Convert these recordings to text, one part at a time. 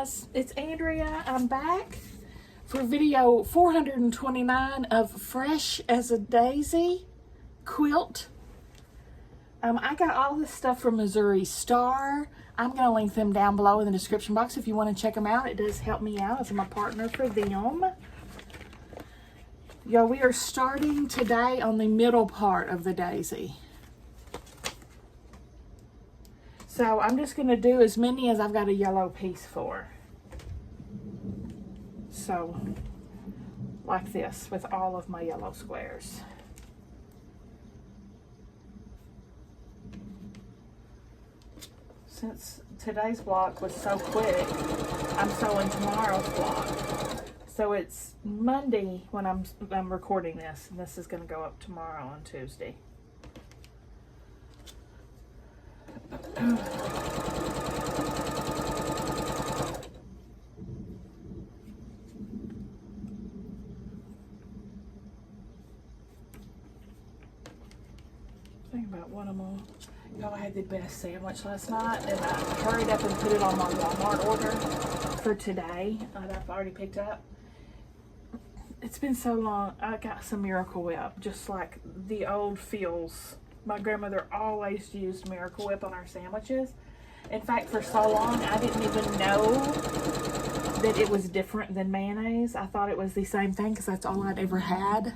guys, it's Andrea. I'm back for video 429 of Fresh as a Daisy quilt. I got all this stuff from Missouri Star. I'm going to link them down below in the description box if you want to check them out. It does help me out as I'm a partner for them. Yo, we are starting today on the middle part of the daisy. So I'm just going to do as many as I've got a yellow piece for. So, like this with all of my yellow squares. Since today's block was so quick, I'm sewing tomorrow's block. So it's Monday when I'm recording this, and this is going to go up tomorrow on Tuesday. Think about what I'm on. Y'all, I had the best sandwich last night, and I hurried up and put it on my Walmart order for today that I've already picked up. It's been so long. I got some Miracle Whip, just like the old feels. My grandmother always used Miracle Whip on our sandwiches. In fact, for so long, I didn't even know that it was different than mayonnaise. I thought it was the same thing because that's all I'd ever had.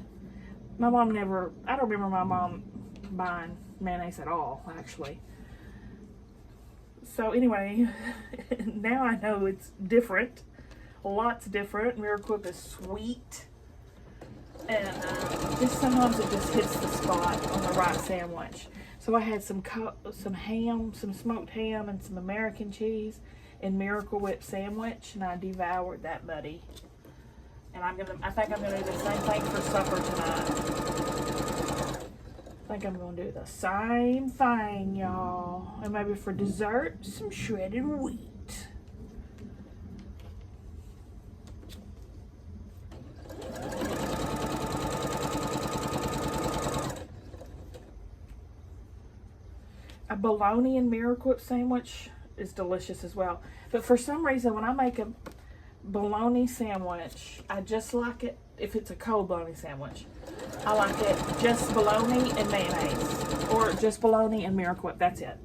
My mom never, I don't remember my mom buying mayonnaise at all, actually. So anyway, now I know it's different. Lots different. Miracle Whip is sweet. And just sometimes it just hits the spot on the right sandwich. So I had some ham, some smoked ham, and some American cheese and Miracle Whip sandwich, and I devoured that buddy. And I think I'm gonna do the same thing for supper tonight. I think I'm gonna do the same thing, y'all. And maybe for dessert, some shredded wheat. A bologna and Miracle Whip sandwich is delicious as well. But for some reason, when I make a bologna sandwich, I just like it, if it's a cold bologna sandwich, I like it just bologna and mayonnaise. Or just bologna and Miracle Whip, that's it.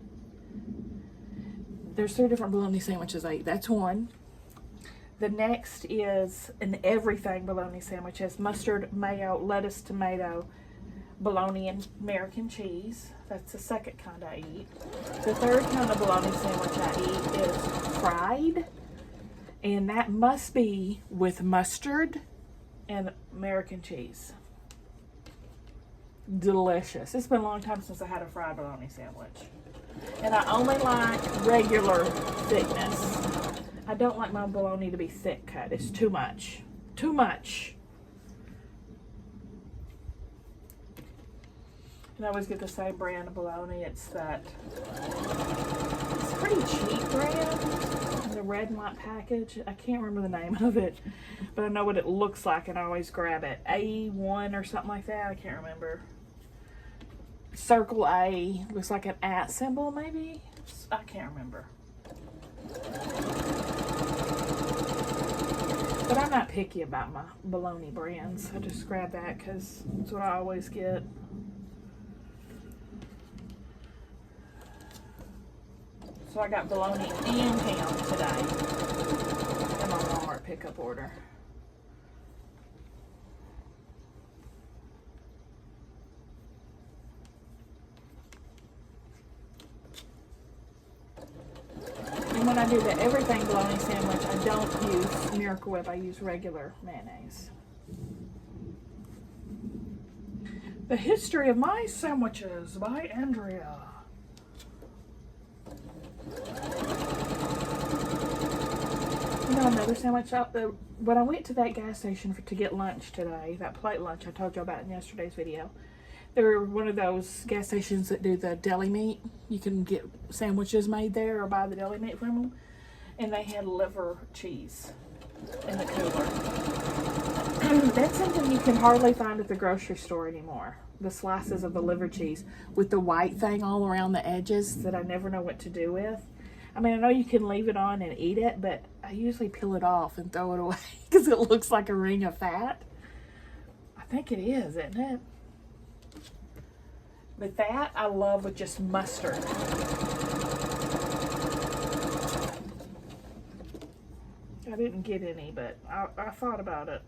There's 3 different bologna sandwiches I eat. That's one. The next is an everything bologna sandwich. It has mustard, mayo, lettuce, tomato, bologna and American cheese. That's the second kind I eat. The third kind of bologna sandwich I eat is fried, and that must be with mustard and American cheese. Delicious. It's been a long time since I had a fried bologna sandwich. And I only like regular thickness. I don't like my bologna to be thick cut. It's too much. Too much. I always get the same brand of bologna. It's pretty cheap brand in the red and white package. I can't remember the name of it, but I know what it looks like and I always grab it. A1 or something like that. I can't remember. Circle A. Looks like an @ symbol maybe. I can't remember. But I'm not picky about my bologna brands. I just grab that because it's what I always get. So I got bologna and ham today in my Walmart pickup order. And when I do the everything bologna sandwich, I don't use Miracle Whip. I use regular mayonnaise. The History of My Sandwiches by Andrea. You know, another sandwich out there. When I went to that gas station to get lunch today, that plate lunch I told you about in yesterday's video, they're one of those gas stations that do the deli meat. You can get sandwiches made there or buy the deli meat from them. And they had liver cheese in the cooler. That's something you can hardly find at the grocery store anymore. The slices of the liver cheese with the white thing all around the edges that I never know what to do with. I mean, I know you can leave it on and eat it, but I usually peel it off and throw it away because it looks like a ring of fat. I think it is, isn't it? But that I love with just mustard. I didn't get any, but I thought about it.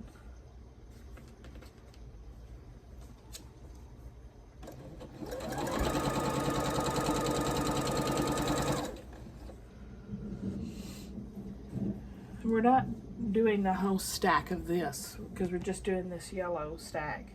We're not doing the whole stack of this because we're just doing this yellow stack.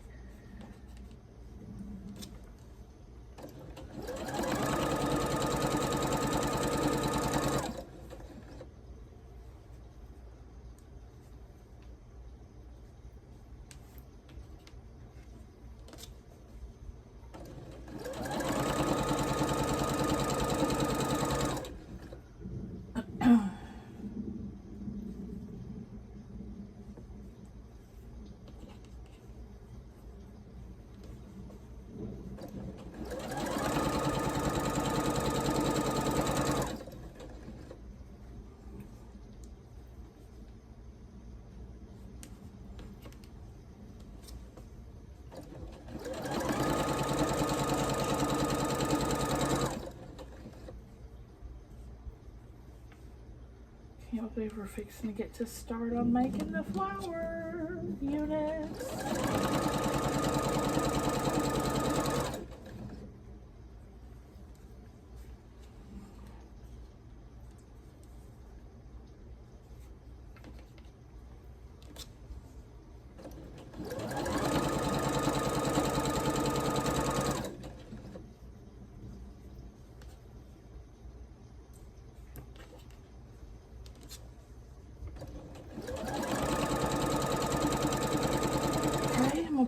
Can't believe we're fixing to get to start on making the flower units.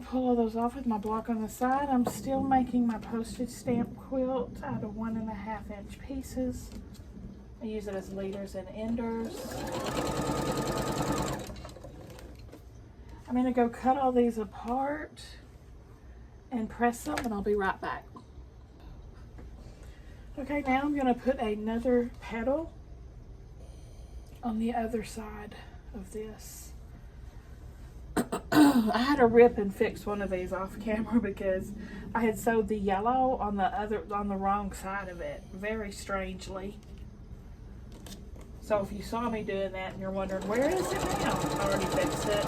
Pull all those off with my block on the side. I'm still making my postage stamp quilt out of 1.5 inch pieces. I use it as leaders and enders. I'm going to go cut all these apart and press them, and I'll be right back. Okay, now I'm going to put another petal on the other side of this. I had to rip and fix one of these off camera because I had sewed the yellow on the wrong side of it, very strangely. So if you saw me doing that and you're wondering where is it now, I already fixed it.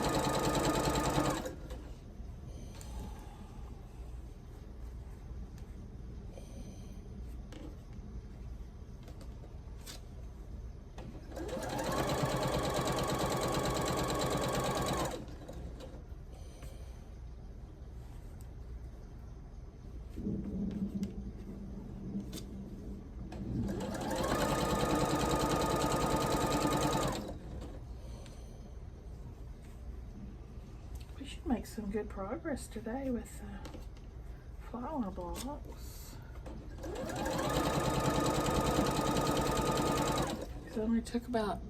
Make some good progress today with flower blocks. It only took about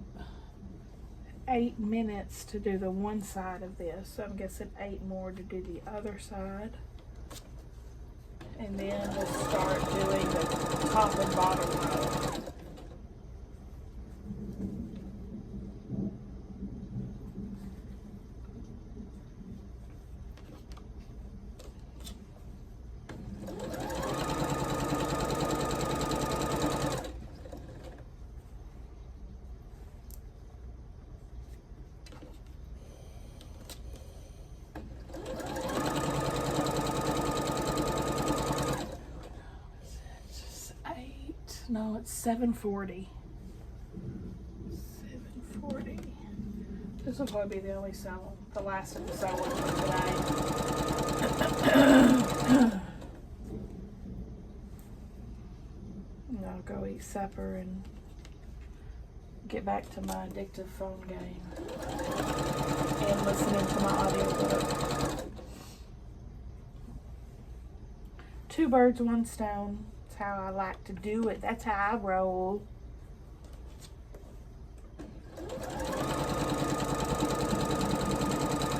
8 minutes to do the one side of this, so I'm guessing 8 more to do the other side. And then we'll start doing the top and bottom row. No, it's 7:40. 7:40. This will probably be the only sewing, the last of the sewing for today. And I'll go eat supper and get back to my addictive phone game and listening to my audiobook. 2 birds, 1 stone. That's how I like to do it. That's how I roll.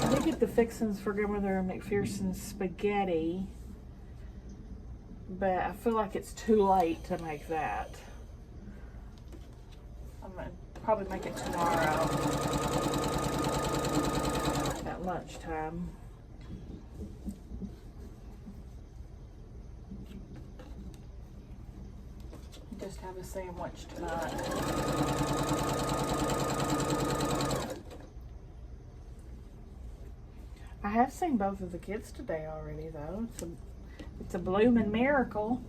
I did get the fixings for Grandmother McPherson's spaghetti, but I feel like it's too late to make that. I'm going to probably make it tomorrow at lunchtime. Just have a sandwich tonight. I have seen both of the kids today already, though. It's a blooming miracle.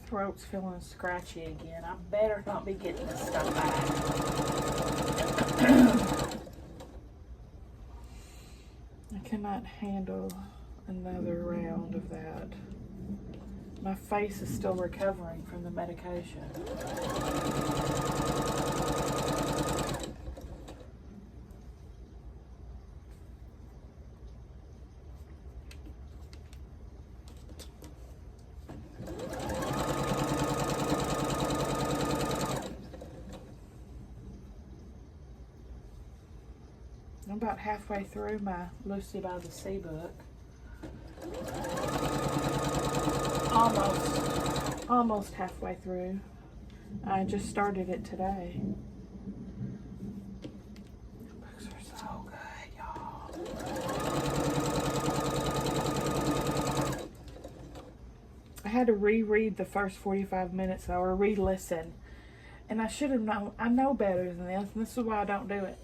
Throat's feeling scratchy again. I better not be getting this stuff back. I cannot handle another round of that. My face is still recovering from the medication. I'm about halfway through my Lucy by the Sea book. Almost halfway through. I just started it today. Books are so good, y'all. I had to reread the first 45 minutes though, or re-listen. And I should have known, I know better than this, and this is why I don't do it.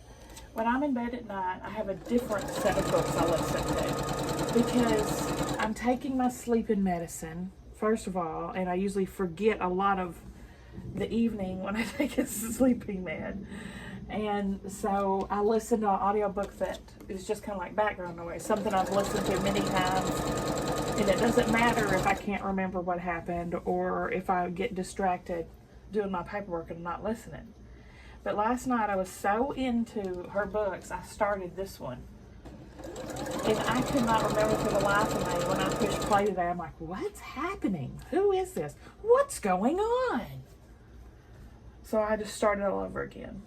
When I'm in bed at night, I have a different set of books I listen to because I'm taking my sleeping medicine, first of all, and I usually forget a lot of the evening when I take a sleeping med. And so I listen to an audiobook that is just kind of like background noise, something I've listened to many times, and it doesn't matter if I can't remember what happened or if I get distracted doing my paperwork and not listening. But last night I was so into her books, I started this one. And I could not remember for the life of me when I pushed play today. I'm like, what's happening? Who is this? What's going on? So I just started all over again.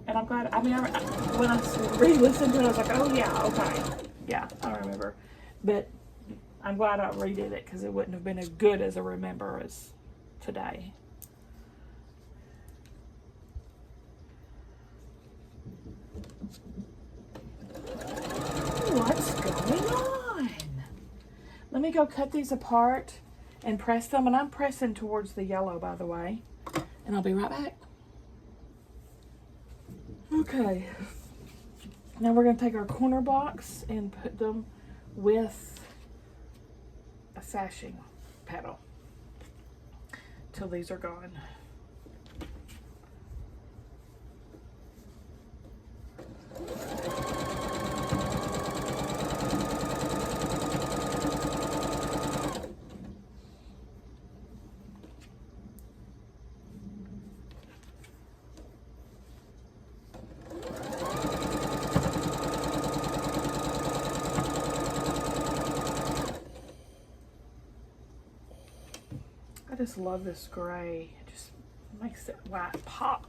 And I'm glad, I mean, when I re-listened to it, I was like, oh yeah, okay. Yeah, I remember. But I'm glad I redid it because it wouldn't have been as good as a remember as today. What's going on? Let me go cut these apart and press them. And I'm pressing towards the yellow, by the way. And I'll be right back. Okay. Now we're going to take our corner blocks and put them with a sashing pedal till these are gone. I just love this gray. It just makes it white pop.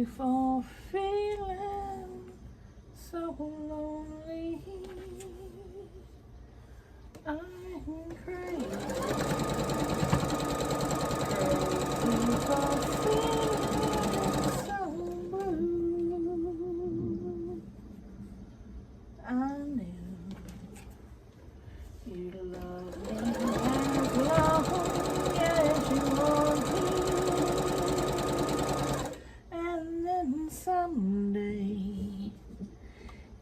me for feeling so lonely. I'm crazy, crazy for feeling so blue. I knew you'd love me as long as you want to, and then someday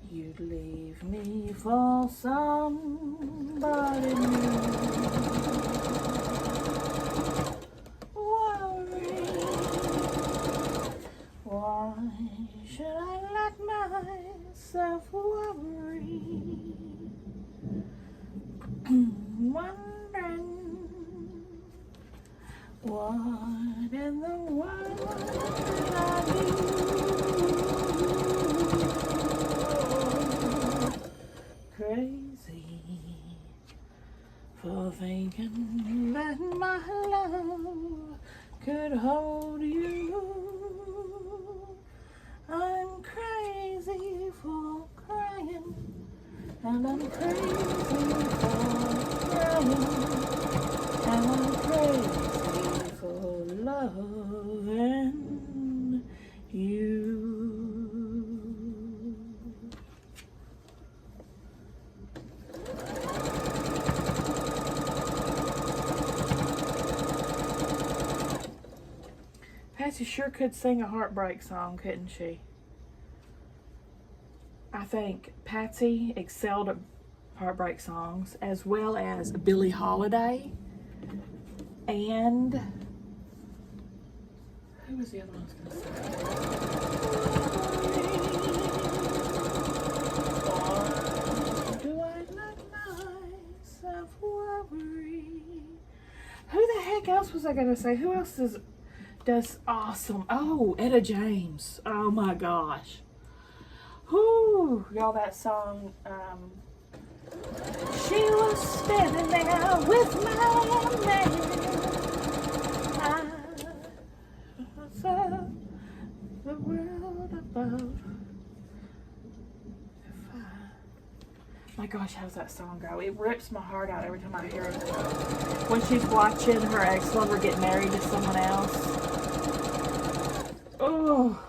you'd leave me for somebody new. Worry, why should I let myself worry? Wondering what in the world did I do? Crazy for thinking that my love could hold you. I'm crazy for crying, and I'm crazy for crying, and I'm crazy for loving you. Patsy sure could sing a heartbreak song, couldn't she? I think Patsy excelled at heartbreak songs, as well as Billie Holiday, and who was the other one I was going to say? Why do I let myself worry? Who the heck else was I going to say? Who else does awesome? Oh, Etta James. Oh my gosh. Whoo, y'all, that song, she was standing there with my man. I saw the world above. My gosh, how's that song go? It rips my heart out every time I hear it. When she's watching her ex-lover get married to someone else. Oh,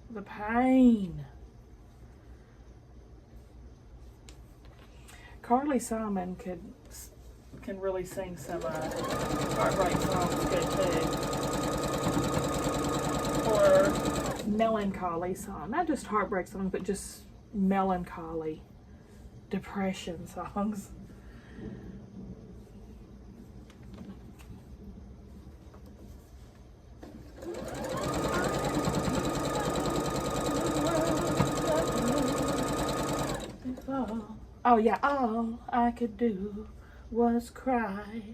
the pain. Carly Simon can really sing some heartbreak songs good too. Or melancholy song. Not just heartbreak songs, but just melancholy, depression songs. Oh yeah, all I could do was cry,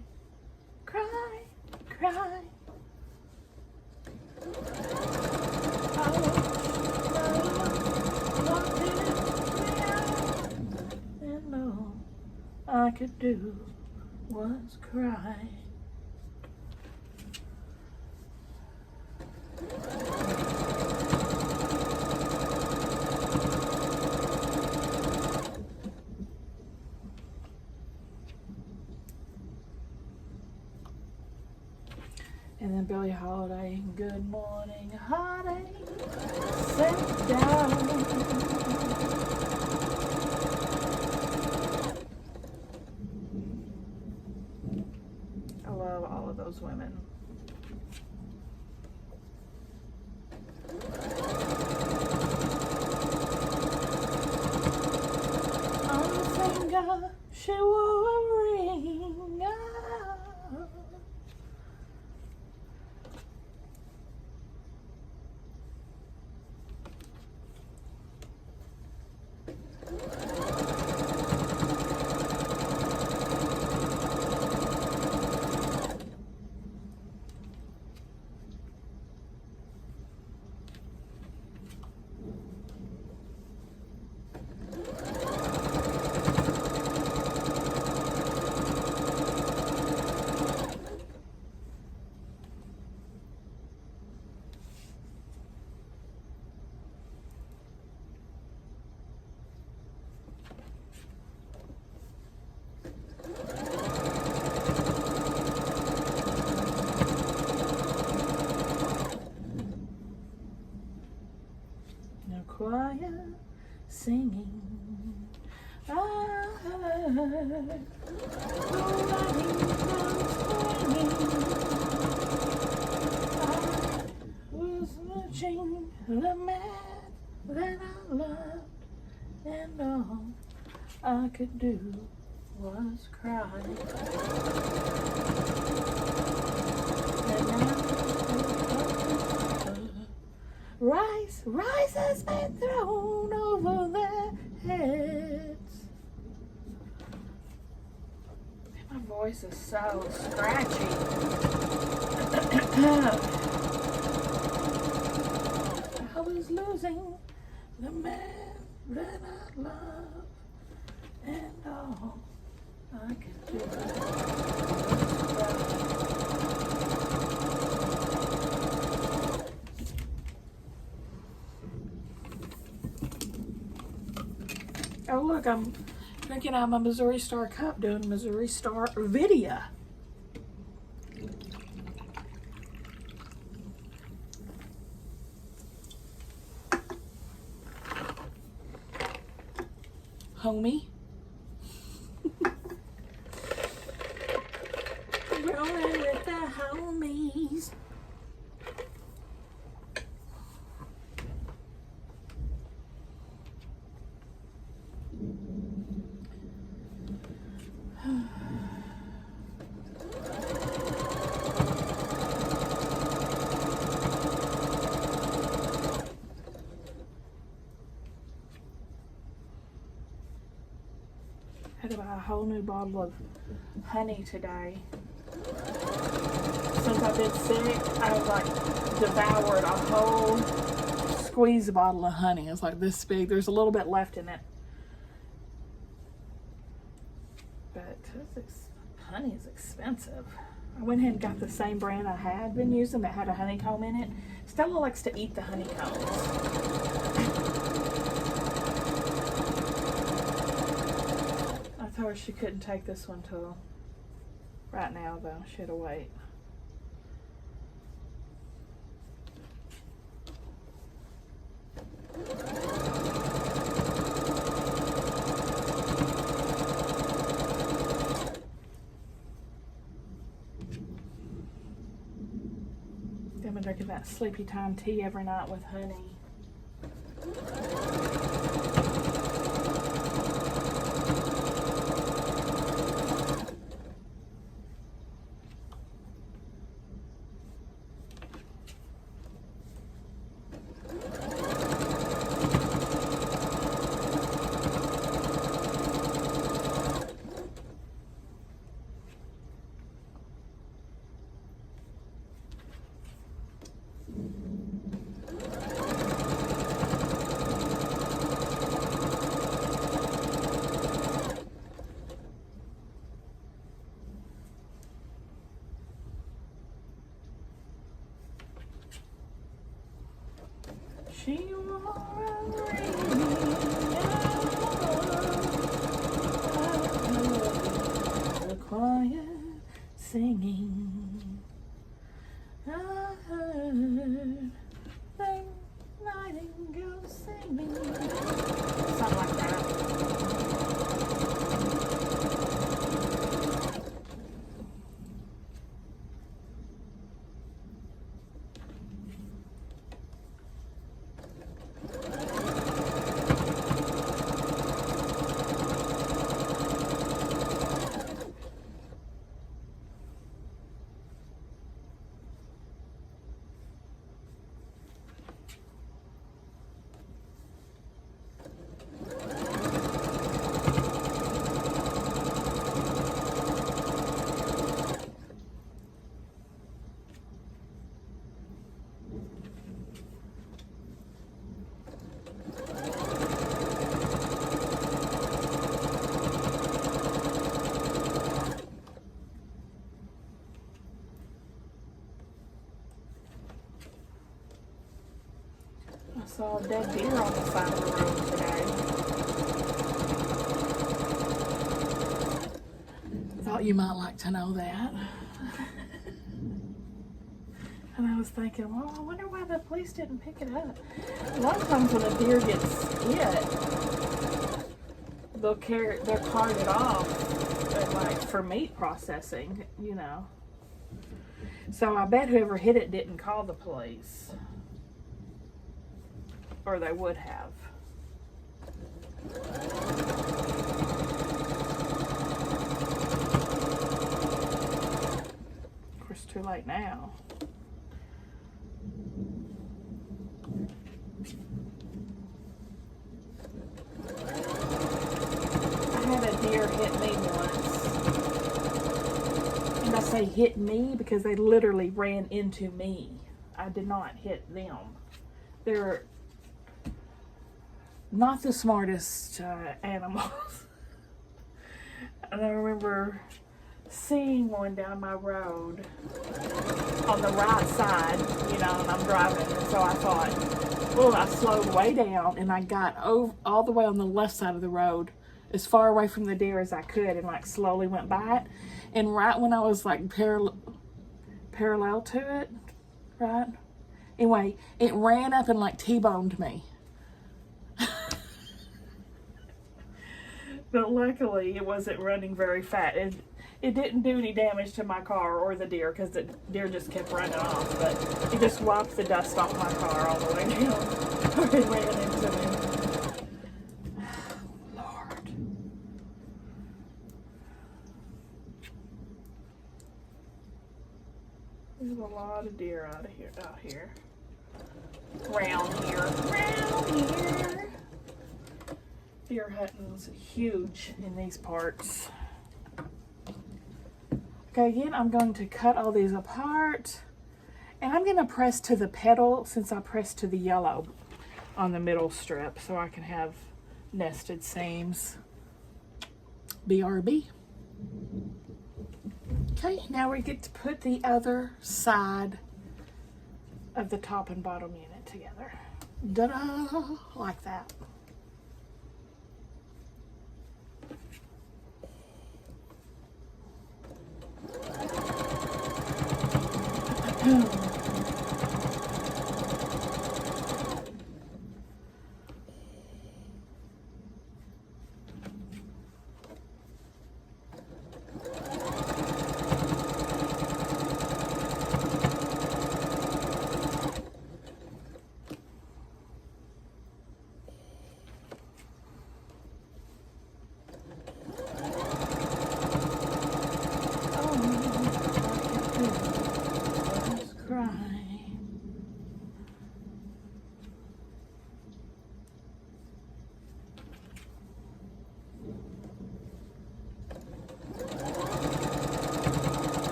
cry, cry. And all I could do was cry. And then Billie Holiday, good morning, heartache, sit down. I love all of those women. On the finger, she wore a ring. No choir singing. I heard nobody I was watching the man that I loved, and all I could do was cry. And now rice has been thrown over their heads. My voice is so scratchy. I was losing the man that I love, and all I could do was cry. Oh look, I'm drinking out my Missouri Star cup doing Missouri Star video. Homie. Rolling with the homies. Had to buy a whole new bottle of honey today. Since I've been sick, I've like devoured a whole squeeze bottle of honey. It's like this big. There's a little bit left in it. But honey is expensive. I went ahead and got the same brand I had been using that had a honeycomb in it. Stella likes to eat the honeycombs. I told her she couldn't take this one till right now though. She had to wait. I've been drinking that sleepy time tea every night with honey. She wore a the choir singing. I heard the nightingale singing. Something like that. I saw a dead deer on the side of the road today. Thought you might like to know that. I know was thinking, well, I wonder why the police didn't pick it up. A lot of times when a deer gets hit, they'll cart it off and, like, for meat processing, you know. So I bet whoever hit it didn't call the police. Or they would have. Of course, too late now. I had a deer hit me once. And I say hit me because they literally ran into me. I did not hit them. They're not the smartest animals. And I remember seeing one down my road on the right side, you know, and I'm driving, and so I thought, oh, I slowed way down, and I got all the way on the left side of the road, as far away from the deer as I could, and like slowly went by it. And right when I was like parallel to it, right? Anyway, it ran up and like T-boned me. But luckily, it wasn't running very fast. It didn't do any damage to my car or the deer because the deer just kept running off. But it just wiped the dust off my car all the way down. It ran into me. Lord. There's a lot of deer out here. Around here. Deer hunting's huge in these parts. Okay, again, I'm going to cut all these apart, and I'm going to press to the petal since I pressed to the yellow on the middle strip so I can have nested seams. BRB. Okay, now we get to put the other side of the top and bottom unit together. Ta-da! Like that.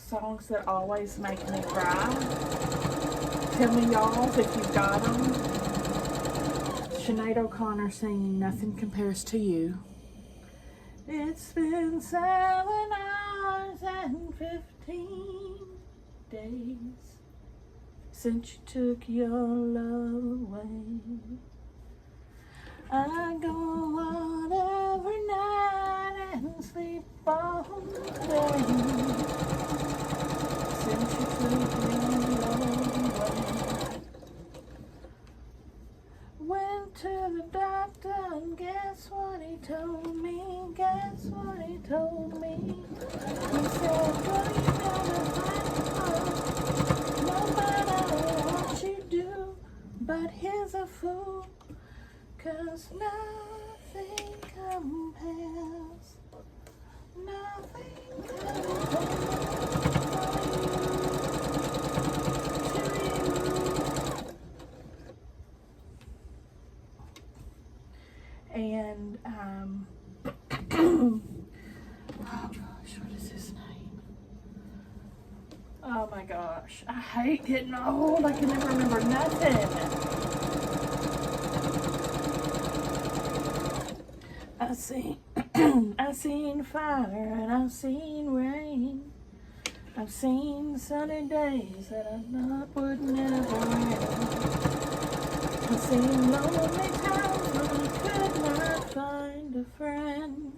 Songs that always make me cry. Tell me, y'all, if you've got them. Sinead O'Connor singing Nothing Compares to You. It's been 7 hours and 15 days since you took your love away. I go out every night and sleep all day since you took your love away. Went to the doctor and guess what he told me? Guess what he told me? He said, girl, you never find love, no matter what you do. But here's a fool, 'cause nothing compares. Nothing compares to you. And oh gosh, what is his name? Oh my gosh, I hate getting old. I can never remember nothing. I seen fire and I've seen rain. I've seen sunny days that I thought would never end. I've seen lonely times when I could not find a friend.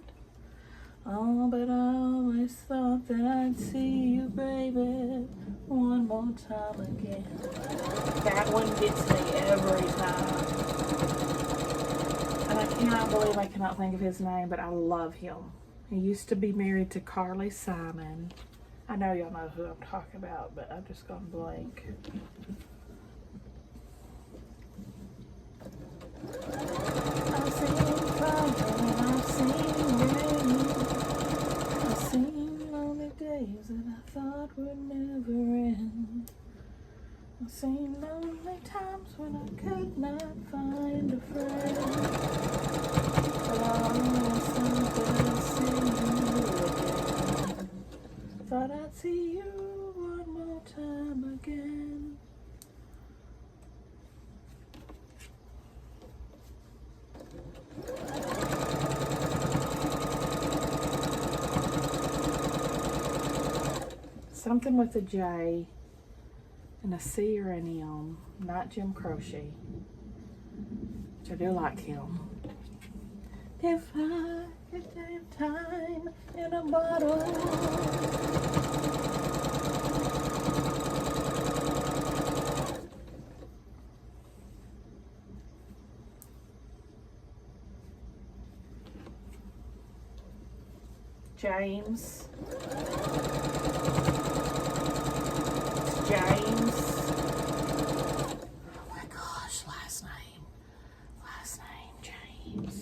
Oh, but I always thought that I'd see you, baby, one more time again. That one gets me every time. And I cannot believe I cannot think of his name, but I love him. He used to be married to Carly Simon. I know y'all know who I'm talking about, but I've just gone blank. I've seen fire and I've seen rain. I've seen lonely days that I thought would never end. I've seen lonely times when I could not find a friend. But I always thought that I'd see you again. Thought I'd see you one more time again. Something with a J and a C or an M, not Jim Croce, which I do like him. If I could have time in a bottle, James. James. Oh my gosh, last name. Last name, James.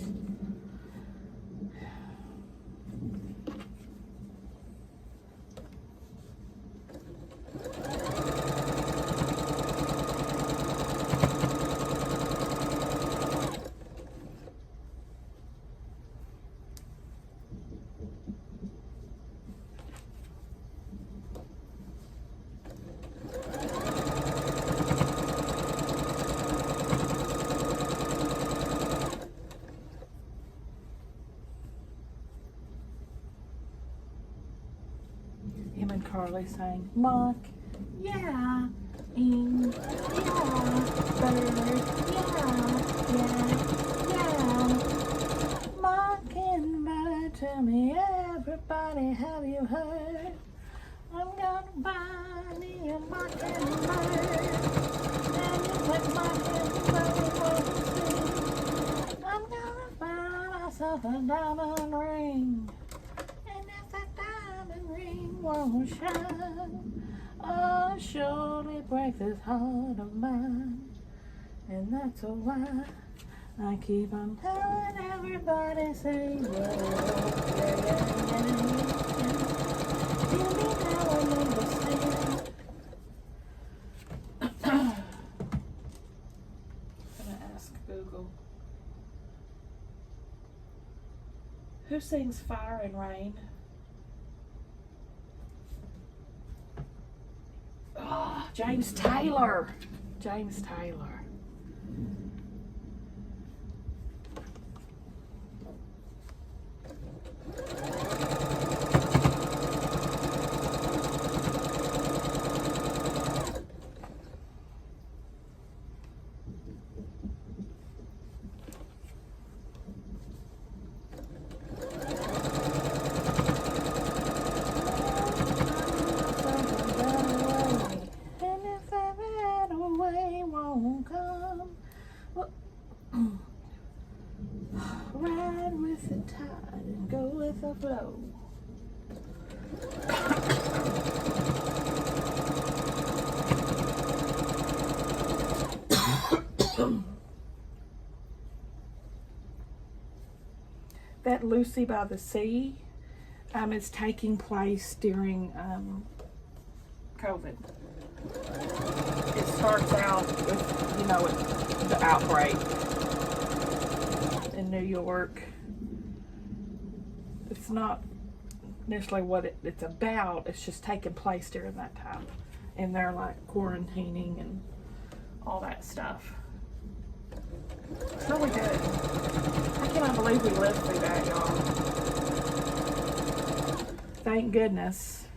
Him and Carly sang, Mark, yeah, in, yeah, bird, yeah. Mockingbird, tell me, everybody, have you heard? I'm gonna buy me a mockingbird, and you take mockingbird, won't see? I'm gonna buy myself a diamond ring. Won't shine, oh, surely break this heart of mine, and that's why I keep on telling everybody, say, yeah. Hear me now and understand. I'm gonna ask Google, who sings Fire and Rain? Oh, James Taylor. James Taylor. Ride with the tide and go with the flow. That Lucy by the Sea is taking place during COVID. It starts out with, you know, the outbreak in New York. It's not necessarily what it's about, it's just taking place during that time. And they're like quarantining and all that stuff. It's really good. I cannot believe we lived through that, y'all. Thank goodness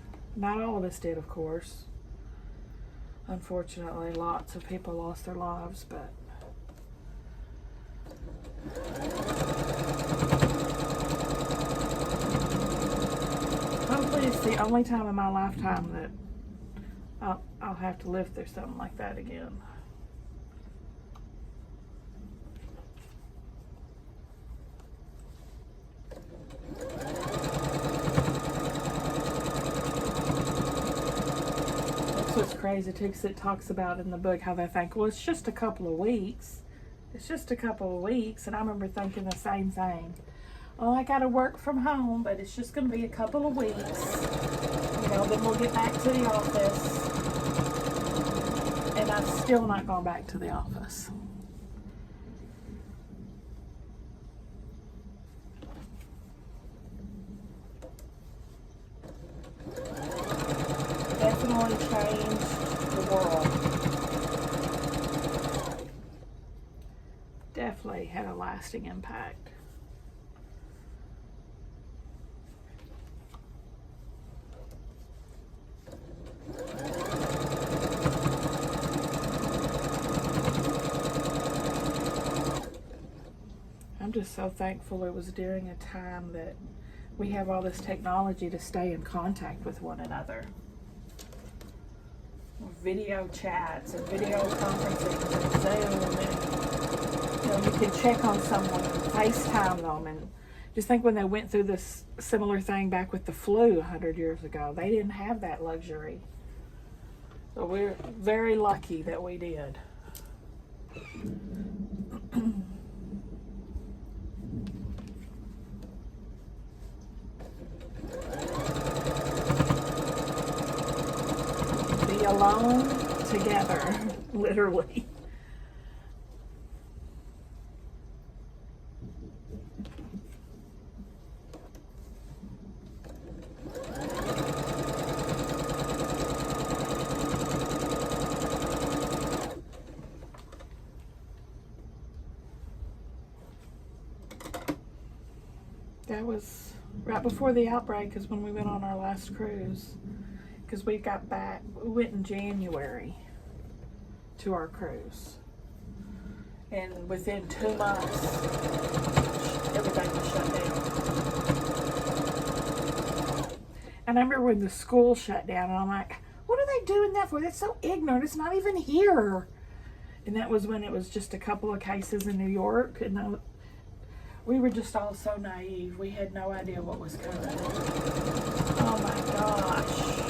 Not all of us did, of course. Unfortunately, lots of people lost their lives, but hopefully it's the only time in my lifetime that I'll have to live through something like that again. That's what's crazy too, because it talks about in the book how they think, well, it's just a couple of weeks. It's just a couple of weeks. And I remember thinking the same thing. Oh, I got to work from home, but it's just going to be a couple of weeks. You know, then we'll get back to the office. And I'm still not going back to the office. Definitely changed the world. Definitely had a lasting impact. I'm just so thankful it was during a time that we have all this technology to stay in contact with one another. Video chats and video conferencing and Zoom, and you know, you can check on someone and FaceTime them. And just think when they went through this similar thing back with the flu 100 years ago, they didn't have that luxury. So we're very lucky that we did. Be alone together, literally. That was right before the outbreak, is when we went on our last cruise. Because we got back, we went in January to our cruise. And within 2 months, everything was shut down. And I remember when the school shut down, and I'm like, what are they doing that for? That's so ignorant. It's not even here. And that was when it was just a couple of cases in New York. And we were just all so naive. We had no idea what was coming. Oh my gosh.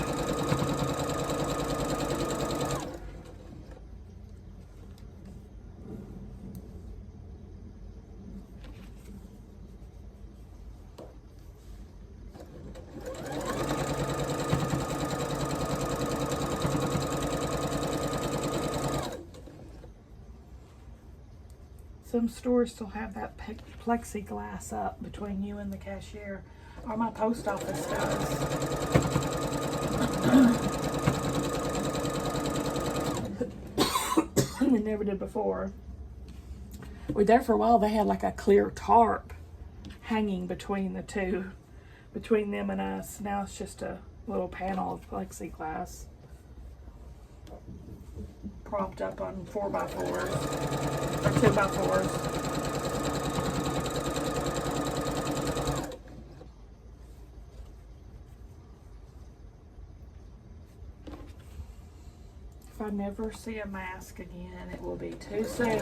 Some stores still have that plexiglass up between you and the cashier, or my post office does. They never did before. We were there for a while. They had like a clear tarp hanging between the two, between them and us. Now it's just a little panel of plexiglass propped up on 4x4s or 2x4s. If I never see a mask again, it will be too soon.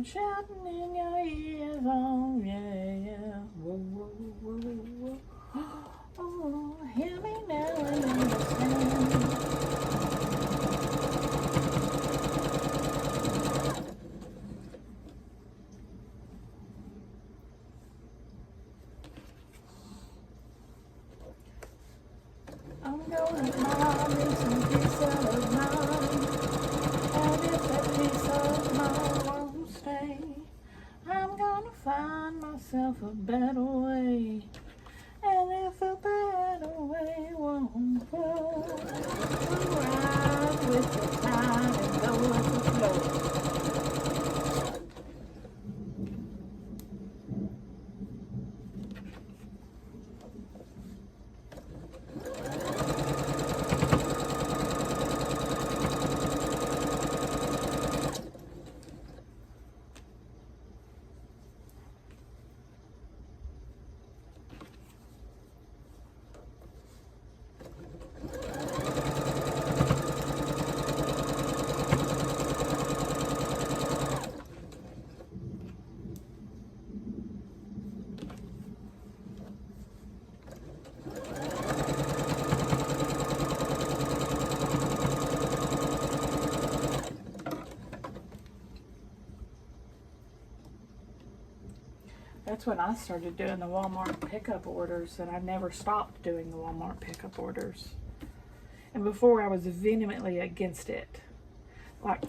Shouting in your gonna find myself a better way. And if a better way won't flow, I'll ride with the tide and go with the flow. That's when I started doing the Walmart pickup orders, and I never stopped doing the Walmart pickup orders. And before, I was vehemently against it. Like,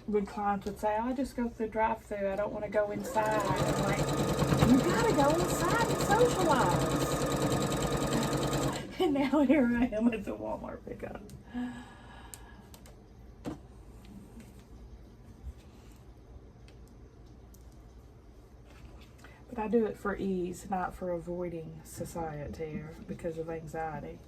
when clients would say, "I'll just go through the drive-thru, I don't want to go inside." I'm like, you gotta go inside and socialize. And now here I am at the Walmart pickup. But I do it for ease, not for avoiding society or because of anxiety.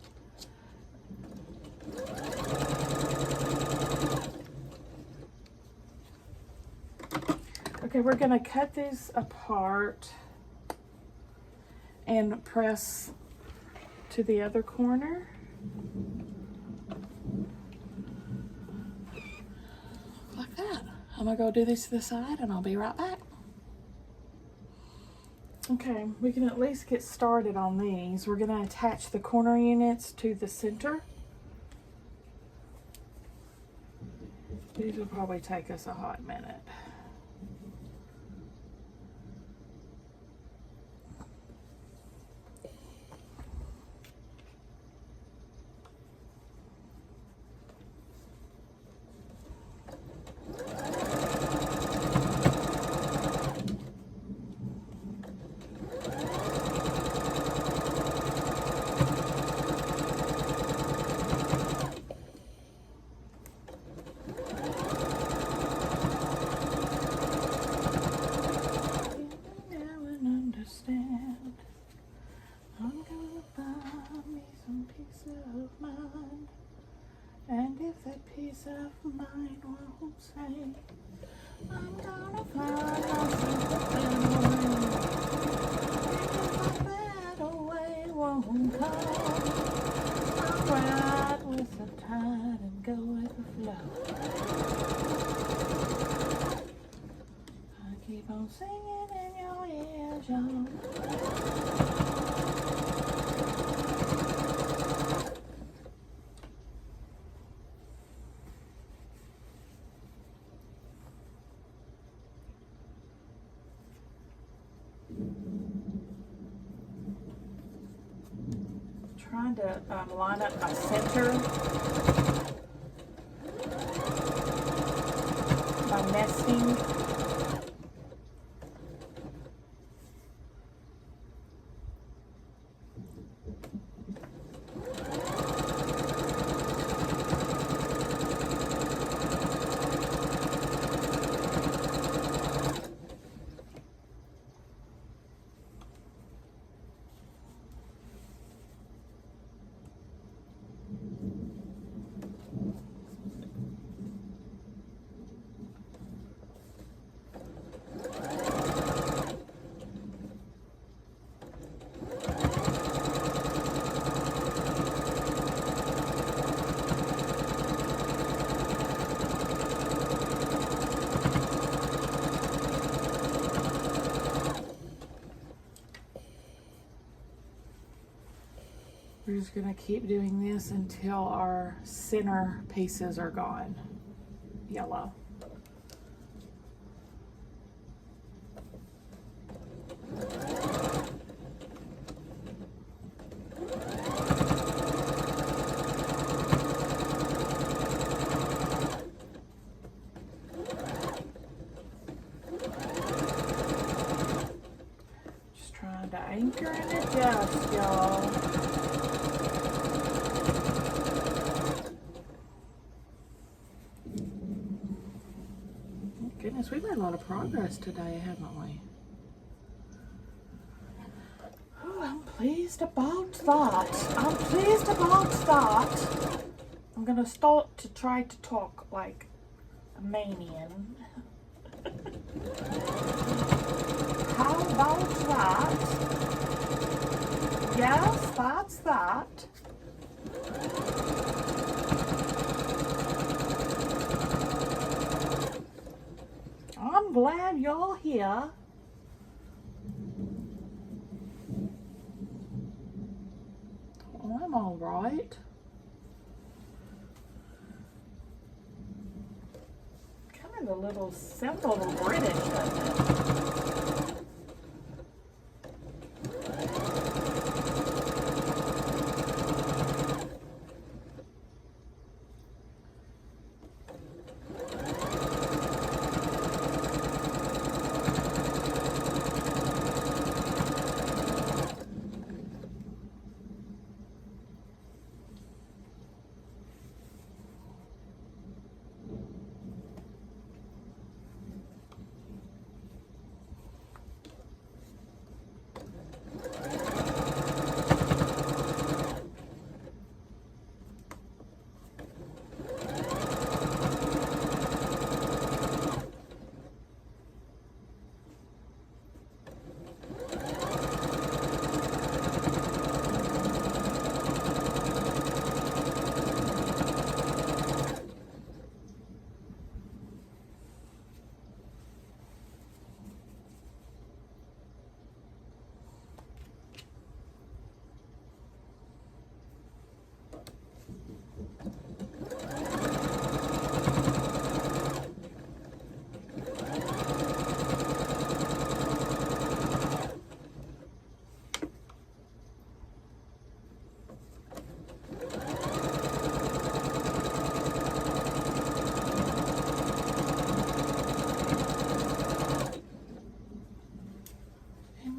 Okay, we're going to cut these apart and press to the other corner. Like that. I'm going to go do this to the side and I'll be right back. Okay, we can at least get started on these. We're going to attach the corner units to the center. These will probably take us a hot minute. Peace of mind won't say, I'm gonna find myself a better way won't come. I'll ride with the tide and go with the flow. I keep on singing in your ears, y'all. Trying to line up my center, my nesting. We're just going to keep doing this until our center pieces are gone. Yellow. Yes, we've made a lot of progress today, haven't we? Oh, I'm pleased about that. I'm pleased about that. I'm gonna start to try to talk like a manian. How about that? Yes, that's that. I'm glad you're here. Oh, I'm all right. Kind of a little simple British, doesn't it?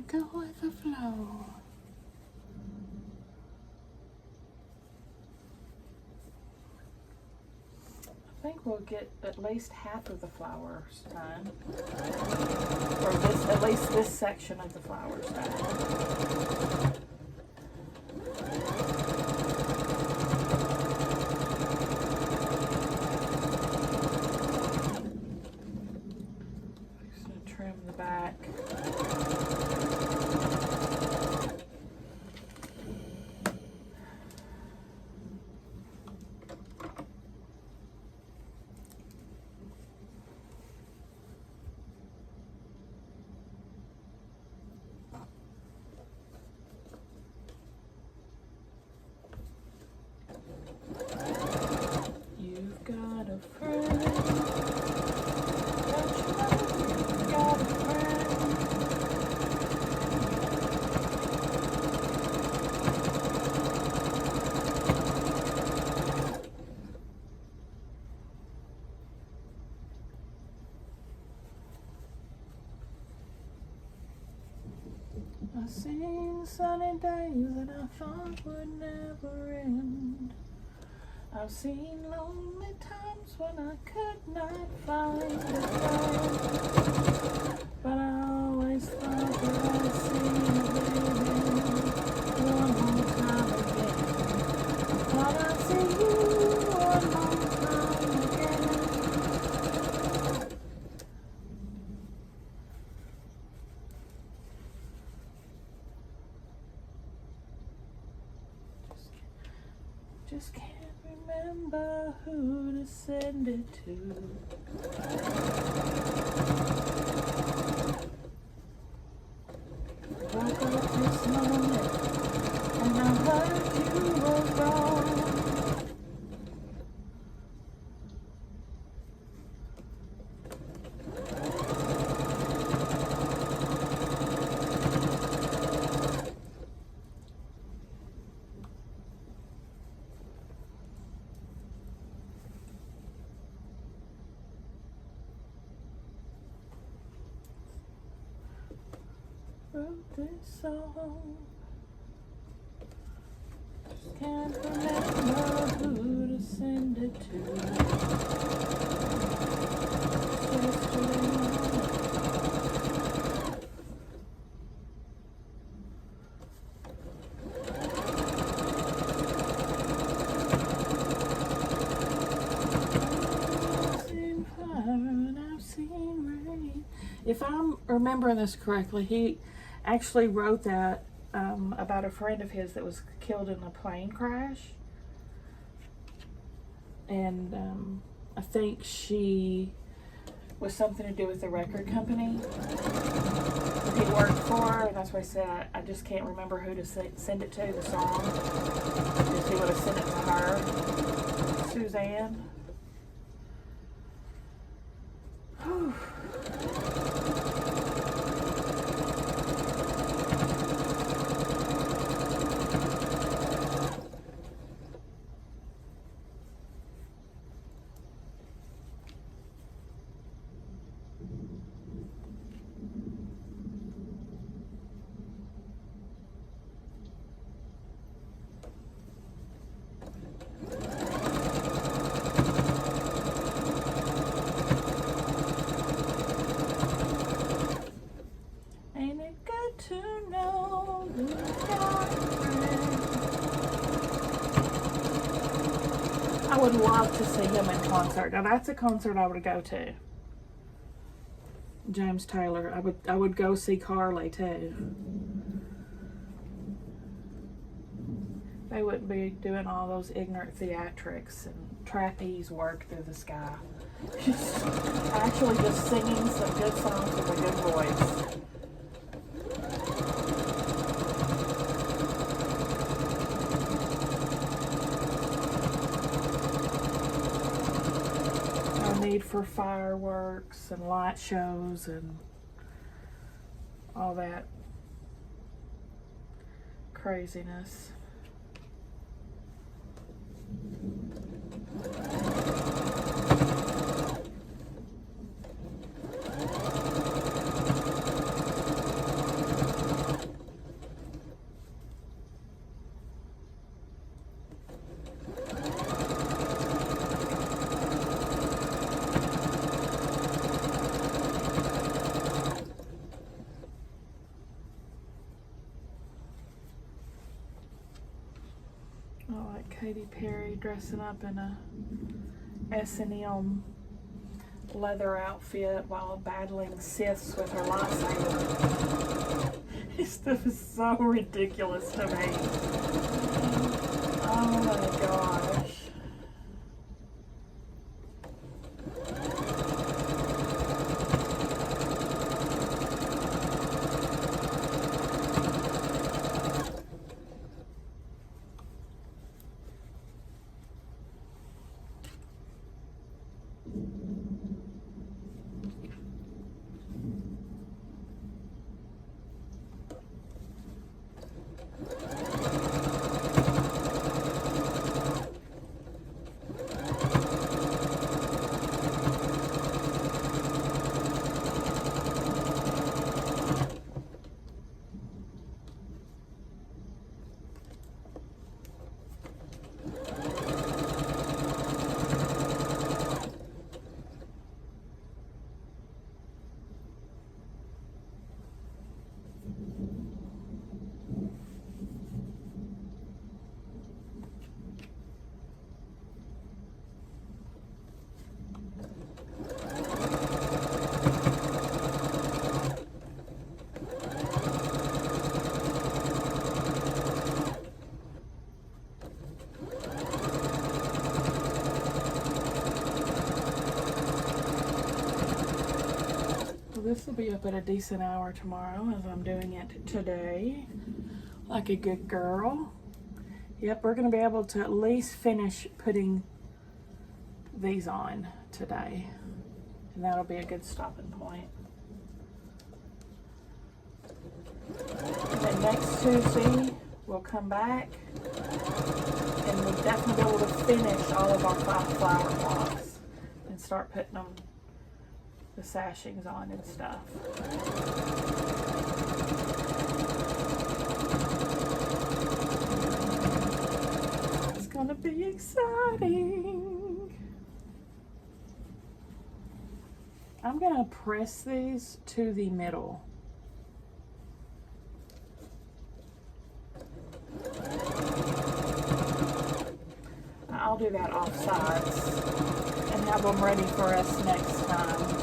Go with the flow. I think we'll get at least half of the flowers done. Or this, at least this section of the flowers done. Just gonna trim the back. You've got a friend. Don't you know you've got a friend? I've seen sunny days that I thought would never end. I've seen lonely times when I could not find a friend, but I always thought that I'd see you, baby, one more time again. Thought I'd see you one more time again. Just can't remember who to send it to. Woke up this morning and I heard you were gone. Wrote this song. Just can't remember who to send it to. Yesterday If I'm remembering this correctly, he actually wrote that about a friend of his that was killed in a plane crash. And I think she was something to do with the record company that he worked for, and that's why I said I just can't remember who to send it to, the song. If he would have sent it to her. Suzanne. Whew. I would love to see him in concert. Now that's a concert I would go to. James Taylor. I would go see Carly too. They wouldn't be doing all those ignorant theatrics and trapeze work through the sky. Actually just singing some good songs with a good voice. Need for fireworks and light shows and all that craziness. Katy Perry dressing up in a S&M leather outfit while battling Siths with her lightsaber. This stuff is so ridiculous to me. Oh my gosh. This will be up at a decent hour tomorrow as I'm doing it today, like a good girl. Yep, we're going to be able to at least finish putting these on today, and that'll be a good stopping point. And then next Tuesday we'll come back and we'll definitely be able to finish all of our 5 flower blocks and start putting them, the sashings on and stuff. It's gonna be exciting. I'm gonna press these to the middle. I'll do that off sides and have them ready for us next time.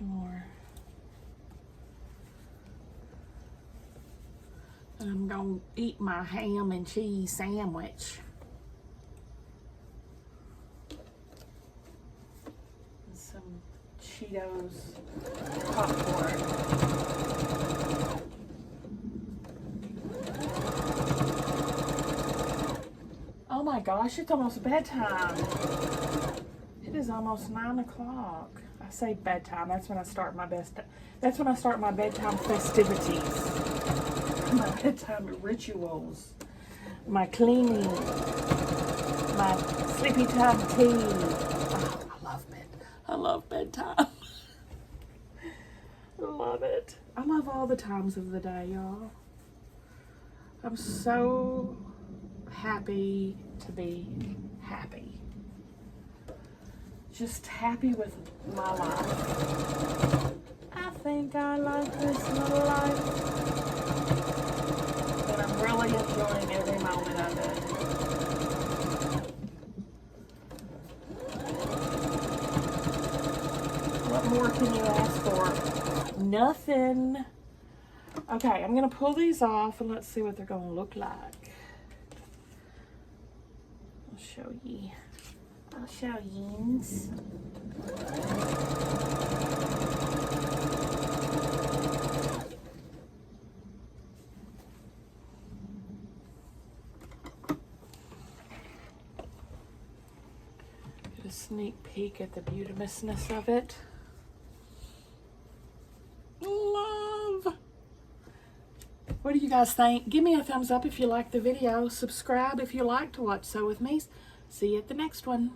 Two more. And I'm gonna eat my ham and cheese sandwich. And some Cheetos popcorn. Oh my gosh, it's almost bedtime. It is almost 9 o'clock. I say bedtime. That's when I start my that's when I start my bedtime festivities. My bedtime rituals. My cleaning. My sleepy time tea. Oh, I love bedtime. I love it. I love all the times of the day, y'all. I'm so happy to be happy. Just happy with my life. I think I like this little life. But I'm really enjoying every moment of it. What more can you ask for? Nothing. Okay, I'm gonna pull these off and let's see what they're gonna look like. I'll show you. I'll show yous. Get a sneak peek at the beauteousness of it. Love. What do you guys think? Give me a thumbs up if you like the video. Subscribe if you like to watch Sew With Me. See you at the next one.